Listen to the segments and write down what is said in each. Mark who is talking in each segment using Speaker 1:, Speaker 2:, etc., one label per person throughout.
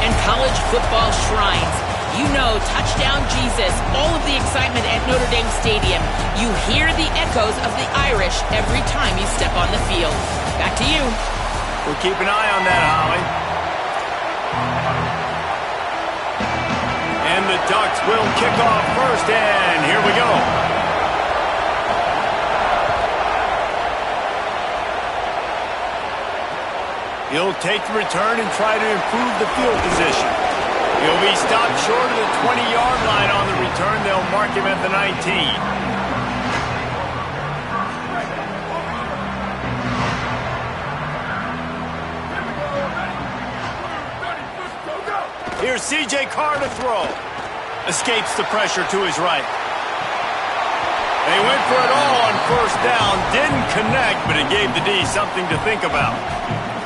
Speaker 1: and college football shrines. You know, touchdown Jesus, all of the excitement at Notre Dame Stadium. You hear the echoes of the Irish every time you step on the field. Back to you.
Speaker 2: We'll keep an eye on that, Holly. And the Ducks will kick off first, and here we go. He'll take the return and try to improve the field position. He'll be stopped short of the 20-yard line on the return. They'll mark him at the 19. Here's C.J. Carr to throw. Escapes the pressure to his right. They went for it all on first down. Didn't connect, but it gave the D something to think about.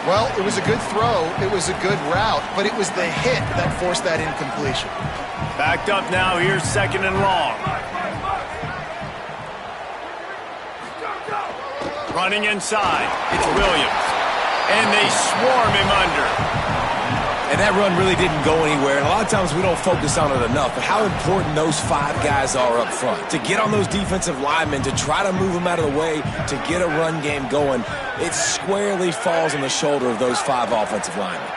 Speaker 3: Well, it was a good throw, it was a good route, but it was the hit that forced that incompletion.
Speaker 2: Backed up now, here's second and long. Running inside, it's Williams. And they swarm him under.
Speaker 4: And that run really didn't go anywhere, and a lot of times we don't focus on it enough, but how important those 5 guys are up front. To get on those defensive linemen, to try to move them out of the way, to get a run game going, it squarely falls on the shoulder of those 5 offensive linemen.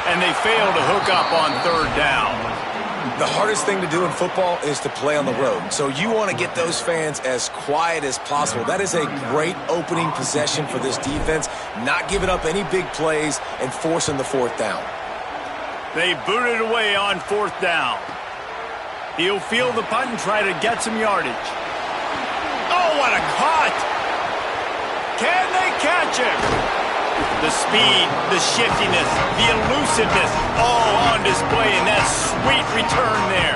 Speaker 2: And they fail to hook up on third down.
Speaker 4: The hardest thing to do in football is to play on the road. So you want to get those fans as quiet as possible. That is a great opening possession for this defense. Not giving up any big plays and forcing the fourth down.
Speaker 2: They boot it away on fourth down. He'll field the punt and try to get some yardage. Oh, what a cut! Can they catch him? The speed, the shiftiness, the elusiveness, all on display in that sweet return there.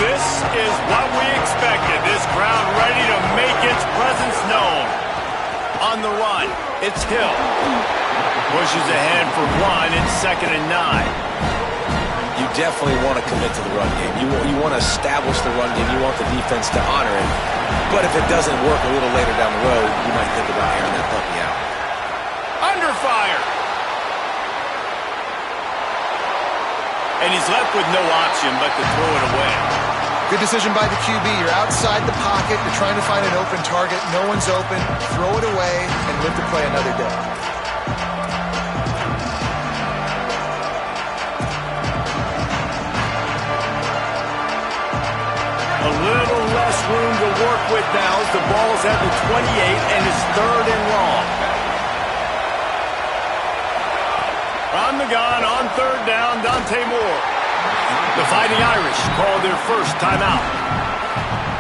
Speaker 2: This is what we expected. This crowd ready to make its presence known. On the run, it's Hill. Pushes ahead for one. It's 2nd and 9.
Speaker 4: You definitely want to commit to the run game. You want to establish the run game. You want the defense to honor it. But if it doesn't work a little later down the road, you might think about airing that puppy out.
Speaker 2: Under fire. And he's left with no option but to throw it away.
Speaker 3: Good decision by the QB. You're outside the pocket. You're trying to find an open target. No one's open. Throw it away and live to play another day.
Speaker 2: A little less room to work with now as the ball's at the 28 and it's 3rd and long. On the gun, on third down, Dante Moore. The Fighting Irish call their first timeout.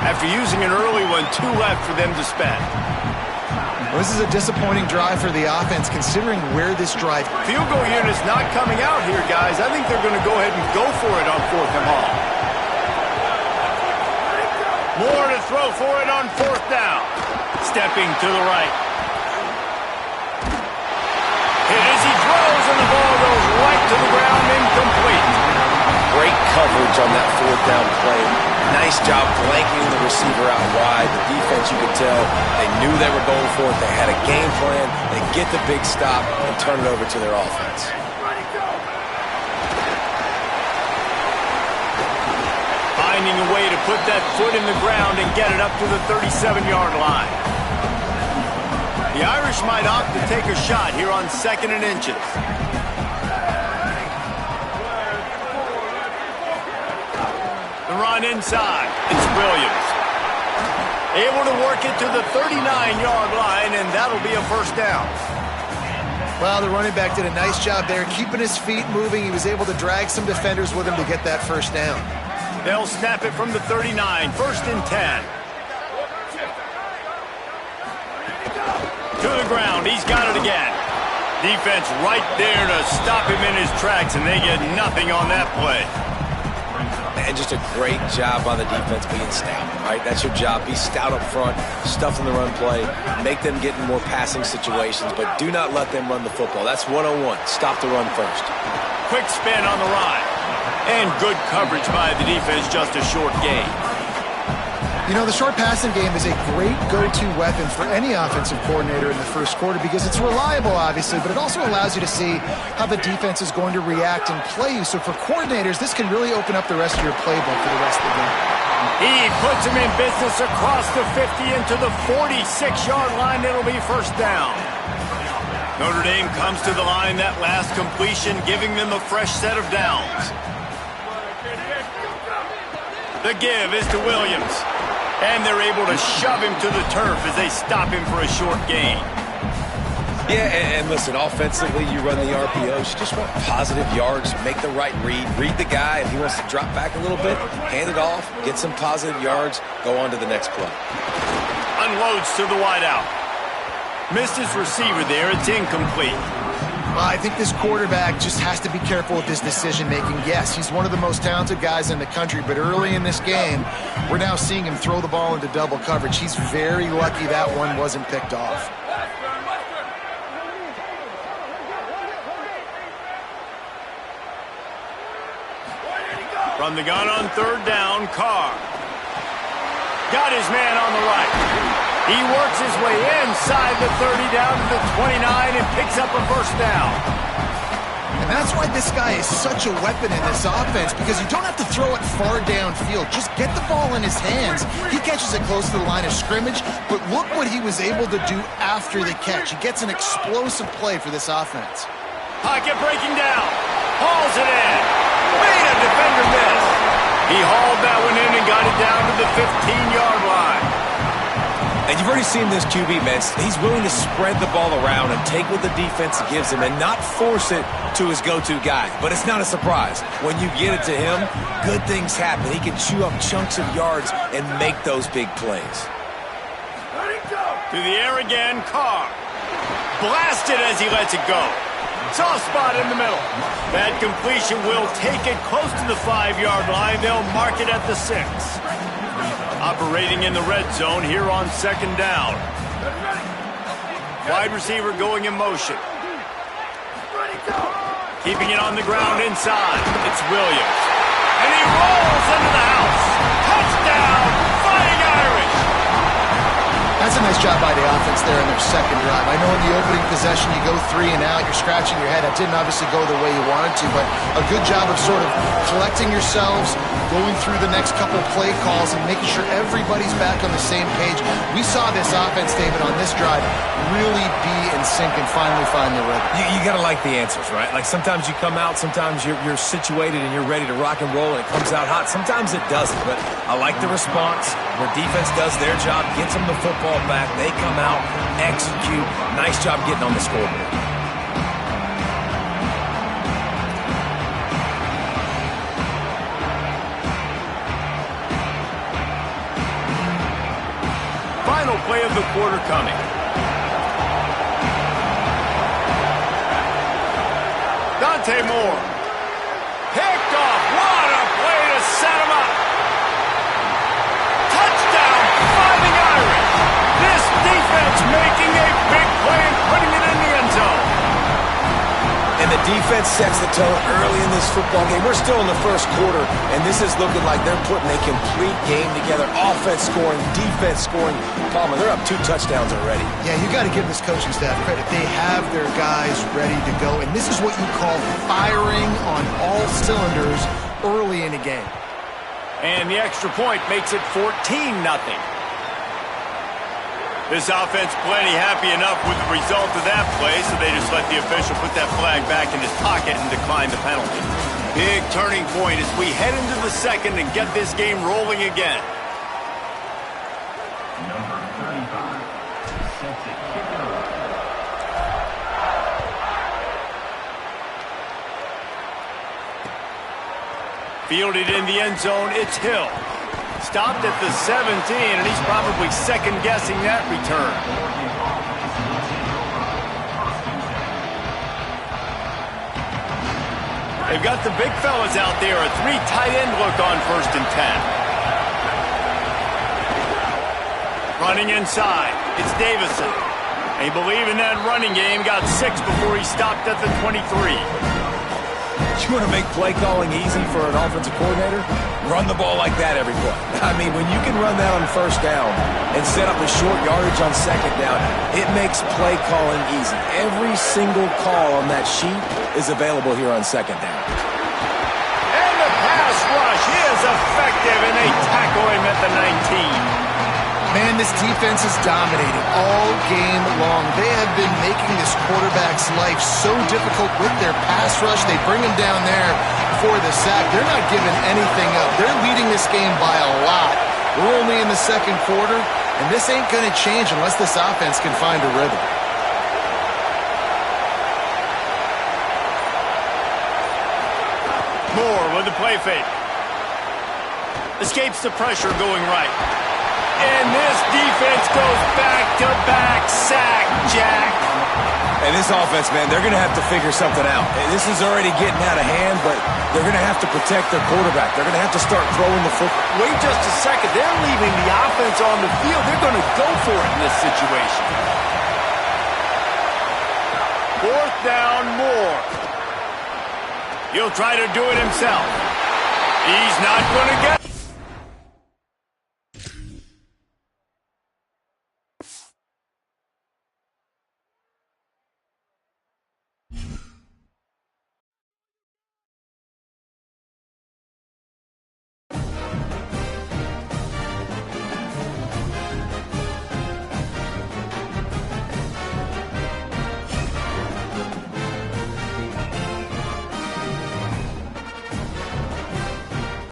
Speaker 2: After using an early one, 2 left for them to spend.
Speaker 3: Well, this is a disappointing drive for the offense, considering where this drive...
Speaker 2: Field goal unit's not coming out here, guys. I think they're going to go ahead and go for it on 4th and long. Moore to throw for it on 4th down. Stepping to the right. Hit as he throws, and the ball goes right to the ground, incomplete.
Speaker 4: Great coverage on that 4th down play. Nice job blanketing the receiver out wide. The defense, you could tell, they knew they were going for it. They had a game plan. They get the big stop and turn it over to their offense.
Speaker 2: Finding a way to put that foot in the ground and get it up to the 37-yard line. The Irish might opt to take a shot here on 2nd and inches. The run inside. It's Williams. Able to work it to the 39-yard line, and that'll be a first down.
Speaker 3: Well, the running back did a nice job there, keeping his feet moving. He was able to drag some defenders with him to get that first down.
Speaker 2: They'll snap it from the 39, 1st and 10. To the ground, he's got it again. Defense right there to stop him in his tracks, and they get nothing on that play.
Speaker 4: And just a great job by the defense being stout, right? That's your job. Be stout up front, stuff in the run play, make them get in more passing situations, but do not let them run the football. That's 101. Stop the run first.
Speaker 2: Quick spin on the ride. And good coverage by the defense, just a short gain.
Speaker 3: You know, the short passing game is a great go-to weapon for any offensive coordinator in the first quarter because it's reliable, obviously, but it also allows you to see how the defense is going to react and play you. So for coordinators, this can really open up the rest of your playbook for the rest of the game.
Speaker 2: He puts him in business across the 50 into the 46-yard line. It'll be first down. Notre Dame comes to the line, that last completion, giving them a fresh set of downs. The give is to Williams. And they're able to shove him to the turf as they stop him for a short gain.
Speaker 4: Yeah, and listen, offensively, you run the RPOs. You just want positive yards, make the right read the guy. If he wants to drop back a little bit, hand it off, get some positive yards, go on to the next play.
Speaker 2: Unloads to the wideout. Missed his receiver there. It's incomplete.
Speaker 3: Well, I think this quarterback just has to be careful with his decision-making. Yes, he's one of the most talented guys in the country, but early in this game, we're now seeing him throw the ball into double coverage. He's very lucky that one wasn't picked off.
Speaker 2: From the gun on third down, Carr. Got his man on the right. He works his way inside the 30 down to the 29 and picks up a first down.
Speaker 3: And that's why this guy is such a weapon in this offense, because you don't have to throw it far downfield. Just get the ball in his hands. He catches it close to the line of scrimmage, but look what he was able to do after the catch. He gets an explosive play for this offense.
Speaker 2: Pocket breaking down. Hauls it in. Made a defender miss. He hauled that one in and got it down to the 15-yard line.
Speaker 4: And you've already seen this QB, man. He's willing to spread the ball around and take what the defense gives him and not force it to his go-to guy. But it's not a surprise. When you get it to him, good things happen. He can chew up chunks of yards and make those big plays.
Speaker 2: To the air again, Carr. Blasted as he lets it go. Soft spot in the middle. That completion will take it close to the 5-yard line. They'll mark it at the 6. Operating in the red zone here on second down. Wide receiver going in motion. Keeping it on the ground inside. It's Williams. And he rolls into the house. Touchdown, Fighting Irish.
Speaker 3: That's a nice job by the offense there in their second drive. I know in the opening possession you go 3 and out, you're scratching your head. That didn't obviously go the way you wanted to, but a good job of sort of collecting yourselves, going through the next couple play calls and making sure everybody's back on the same page. We saw this offense, David, on this drive really be in sync and finally find the rhythm.
Speaker 4: You got to like the answers, right? Like sometimes you come out, sometimes you're situated and you're ready to rock and roll and it comes out hot. Sometimes it doesn't, but I like the response where defense does their job, gets them the football back, they come out, execute. Nice job getting on the scoreboard.
Speaker 2: Final play of the quarter coming. Dante Moore. Picked off. What a play to set him up. Touchdown, Fighting Irish. This defense making a big play and putting it in the end zone.
Speaker 4: And the defense sets the tone early in this football game. We're still in the first quarter, and this is looking like they're putting a complete game together. Offense scoring, defense scoring. Palmer, they're up 2 touchdowns already.
Speaker 3: Yeah, you got to give this coaching staff credit. They have their guys ready to go, and this is what you call firing on all cylinders early in a game.
Speaker 2: And the extra point makes it 14-0. This offense plenty happy enough with the result of that play, so they just let the official put that flag back in his pocket and decline the penalty. Big turning point as we head into the second and get this game rolling again.
Speaker 5: Number 35, set to kick it off.
Speaker 2: Fielded in the end zone, it's Hill. Stopped at the 17, and he's probably second-guessing that return. They've got the big fellas out there, a 3 tight end look on 1st and 10. Running inside, it's Davison. They believe in that running game, got 6 before he stopped at the 23.
Speaker 4: You want to make play calling easy for an offensive coordinator? Run the ball like that every play. I mean, when you can run that on first down and set up a short yardage on second down, it makes play calling easy. Every single call on that sheet is available here on second down.
Speaker 2: And the pass rush is effective, and they tackle him at the 19.
Speaker 3: Man, this defense is dominating all game long. They have been making this quarterback's life so difficult with their pass rush. They bring him down there for the sack. They're not giving anything up. They're leading this game by a lot. We're only in the second quarter, and this ain't going to change unless this offense can find a rhythm.
Speaker 2: Moore with the play fake. Escapes the pressure going right. And this defense goes back-to-back sack, Jack.
Speaker 4: And this offense, man, they're going to have to figure something out. This is already getting out of hand, but they're going to have to protect their quarterback. They're going to have to start throwing the football.
Speaker 2: Wait just a second. They're leaving the offense on the field. They're going to go for it in this situation. Fourth down, Moore. He'll try to do it himself. He's not going to get